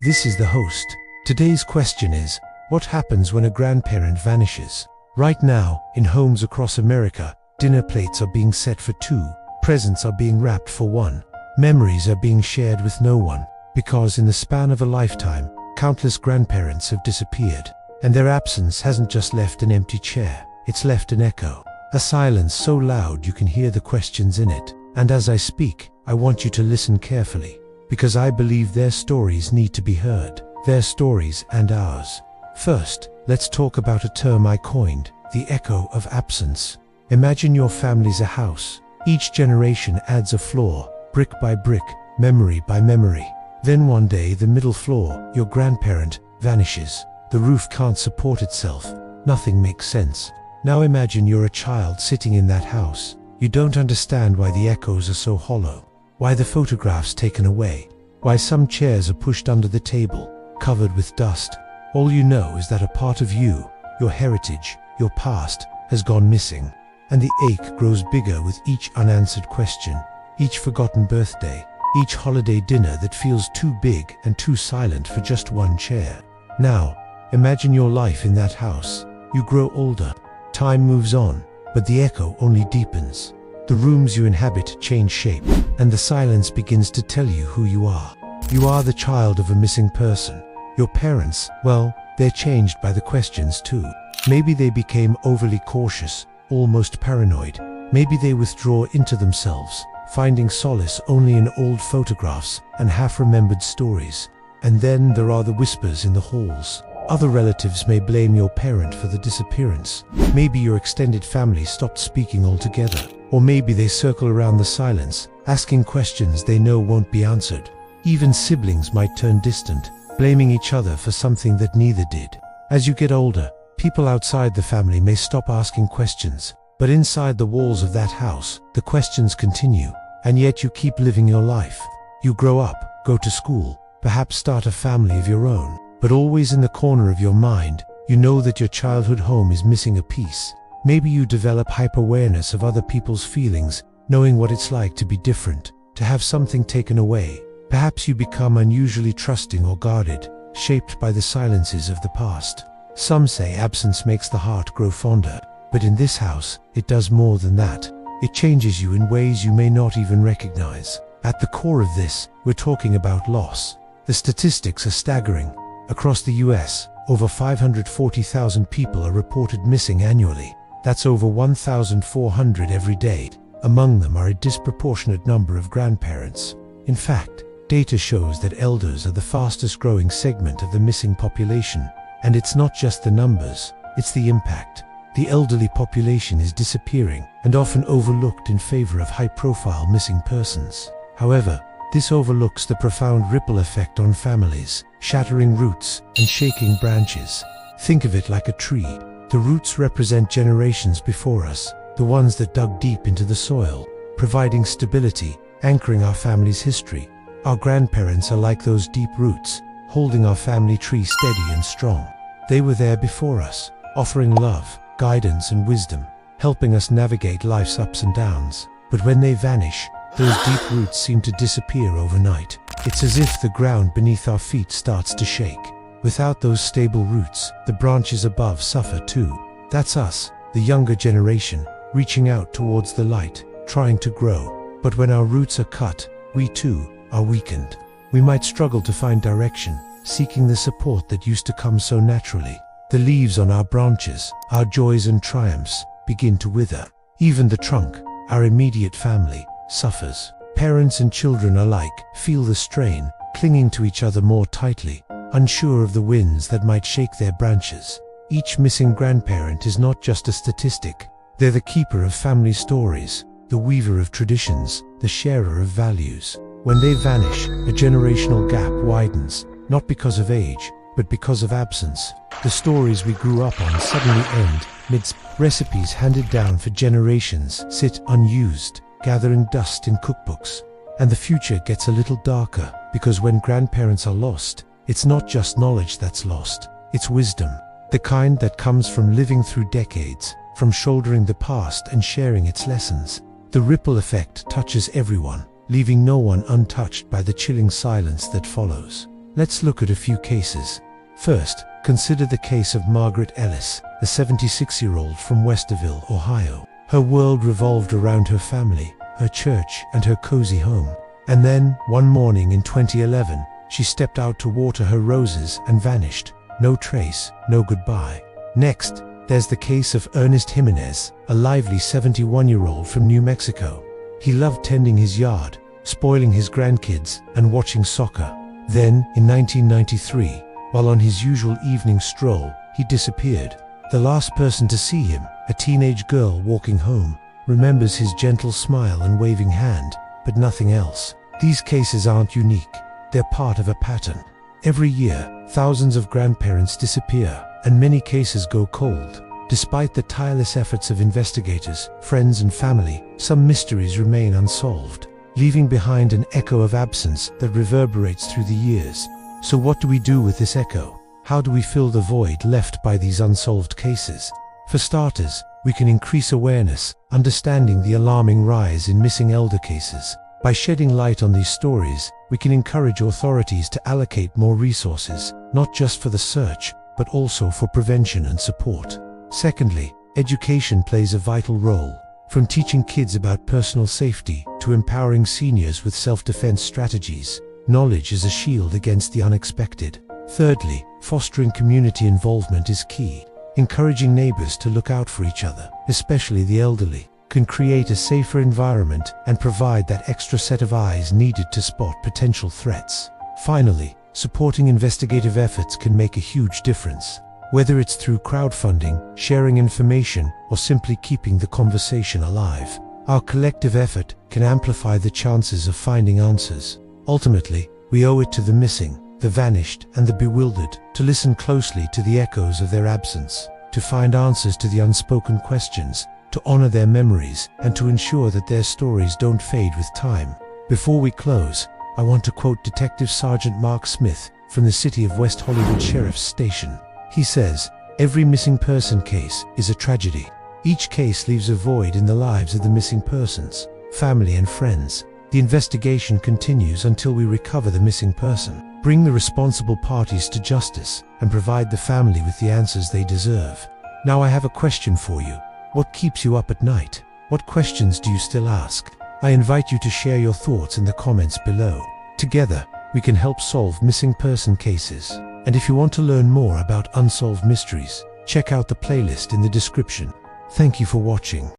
This is the host. Today's question is, what happens when a grandparent vanishes? Right now, in homes across America, dinner plates are being set for two, presents are being wrapped for one, memories are being shared with no one, because in the span of a lifetime, countless grandparents have disappeared. And their absence hasn't just left an empty chair, it's left an echo. A silence so loud you can hear the questions in it. And as I speak, I want you to listen carefully, because I believe their stories need to be heard. Their stories and ours. First, let's talk about a term I coined, the echo of absence. Imagine your family's a house. Each generation adds a floor, brick by brick, memory by memory. Then one day the middle floor, your grandparent, vanishes. The roof can't support itself. Nothing makes sense. Now imagine you're a child sitting in that house. You don't understand why the echoes are so hollow, why the photographs taken away, why some chairs are pushed under the table, covered with dust. All you know is that a part of you, your heritage, your past, has gone missing. And the ache grows bigger with each unanswered question, each forgotten birthday, each holiday dinner that feels too big and too silent for just one chair. Now, imagine your life in that house. You grow older. Time moves on, but the echo only deepens. The rooms you inhabit change shape, and the silence begins to tell you who you are. You are the child of a missing person. Your parents, well, they're changed by the questions too. Maybe they became overly cautious, almost paranoid. Maybe they withdraw into themselves, finding solace only in old photographs and half-remembered stories. And then there are the whispers in the halls. Other relatives may blame your parent for the disappearance. Maybe your extended family stopped speaking altogether. Or maybe they circle around the silence, asking questions they know won't be answered. Even siblings might turn distant, blaming each other for something that neither did. As you get older, people outside the family may stop asking questions, but inside the walls of that house, the questions continue, and yet you keep living your life. You grow up, go to school, perhaps start a family of your own. But always in the corner of your mind, you know that your childhood home is missing a piece. Maybe you develop hyper-awareness of other people's feelings, knowing what it's like to be different, to have something taken away. Perhaps you become unusually trusting or guarded, shaped by the silences of the past. Some say absence makes the heart grow fonder, but in this house, it does more than that. It changes you in ways you may not even recognize. At the core of this, we're talking about loss. The statistics are staggering. Across the US, over 540,000 people are reported missing annually. That's over 1,400 every day. Among them are a disproportionate number of grandparents. In fact, data shows that elders are the fastest growing segment of the missing population. And it's not just the numbers, it's the impact. The elderly population is disappearing and often overlooked in favor of high-profile missing persons. However, this overlooks the profound ripple effect on families, shattering roots and shaking branches. Think of it like a tree. The roots represent generations before us, the ones that dug deep into the soil, providing stability, anchoring our family's history. Our grandparents are like those deep roots, holding our family tree steady and strong. They were there before us, offering love, guidance and wisdom, helping us navigate life's ups and downs. But when they vanish, those deep roots seem to disappear overnight. It's as if the ground beneath our feet starts to shake. Without those stable roots, the branches above suffer too. That's us, the younger generation, reaching out towards the light, trying to grow. But when our roots are cut, we too are weakened. We might struggle to find direction, seeking the support that used to come so naturally. The leaves on our branches, our joys and triumphs, begin to wither. Even the trunk, our immediate family, suffers. Parents and children alike feel the strain, clinging to each other more tightly, unsure of the winds that might shake their branches. Each missing grandparent is not just a statistic. They're the keeper of family stories, the weaver of traditions, the sharer of values. When they vanish, a generational gap widens, not because of age, but because of absence. The stories we grew up on suddenly end, midst recipes handed down for generations sit unused, gathering dust in cookbooks. And the future gets a little darker, because when grandparents are lost, it's not just knowledge that's lost, it's wisdom. The kind that comes from living through decades, from shouldering the past and sharing its lessons. The ripple effect touches everyone, leaving no one untouched by the chilling silence that follows. Let's look at a few cases. First, consider the case of Margaret Ellis, a 76-year-old from Westerville, Ohio. Her world revolved around her family, her church, and her cozy home. And then, one morning in 2011, she stepped out to water her roses and vanished. No trace, no goodbye. Next, there's the case of Ernest Jimenez, a lively 71-year-old from New Mexico. He loved tending his yard, spoiling his grandkids, and watching soccer. Then, in 1993, while on his usual evening stroll, he disappeared. The last person to see him, a teenage girl walking home, remembers his gentle smile and waving hand, but nothing else. These cases aren't unique. They're part of a pattern. Every year, thousands of grandparents disappear, and many cases go cold. Despite the tireless efforts of investigators, friends, and family, some mysteries remain unsolved, leaving behind an echo of absence that reverberates through the years. So what do we do with this echo? How do we fill the void left by these unsolved cases? For starters, we can increase awareness, understanding the alarming rise in missing elder cases. By shedding light on these stories, we can encourage authorities to allocate more resources, not just for the search, but also for prevention and support. Secondly, education plays a vital role. From teaching kids about personal safety to empowering seniors with self-defense strategies, knowledge is a shield against the unexpected. Thirdly, fostering community involvement is key. Encouraging neighbors to look out for each other, especially the elderly, can create a safer environment and provide that extra set of eyes needed to spot potential threats. Finally, supporting investigative efforts can make a huge difference. Whether it's through crowdfunding, sharing information, or simply keeping the conversation alive, our collective effort can amplify the chances of finding answers. Ultimately, we owe it to the missing, the vanished, and the bewildered to listen closely to the echoes of their absence, to find answers to the unspoken questions, to honor their memories, and to ensure that their stories don't fade with time. Before we close, I want to quote Detective Sergeant Mark Smith from the City of West Hollywood Sheriff's Station. He says, "Every missing person case is a tragedy. Each case leaves a void in the lives of the missing persons, family, and friends. The investigation continues until we recover the missing person, bring the responsible parties to justice, and provide the family with the answers they deserve." Now I have a question for you. What keeps you up at night? What questions do you still ask? I invite you to share your thoughts in the comments below. Together, we can help solve missing person cases. And if you want to learn more about unsolved mysteries, check out the playlist in the description. Thank you for watching.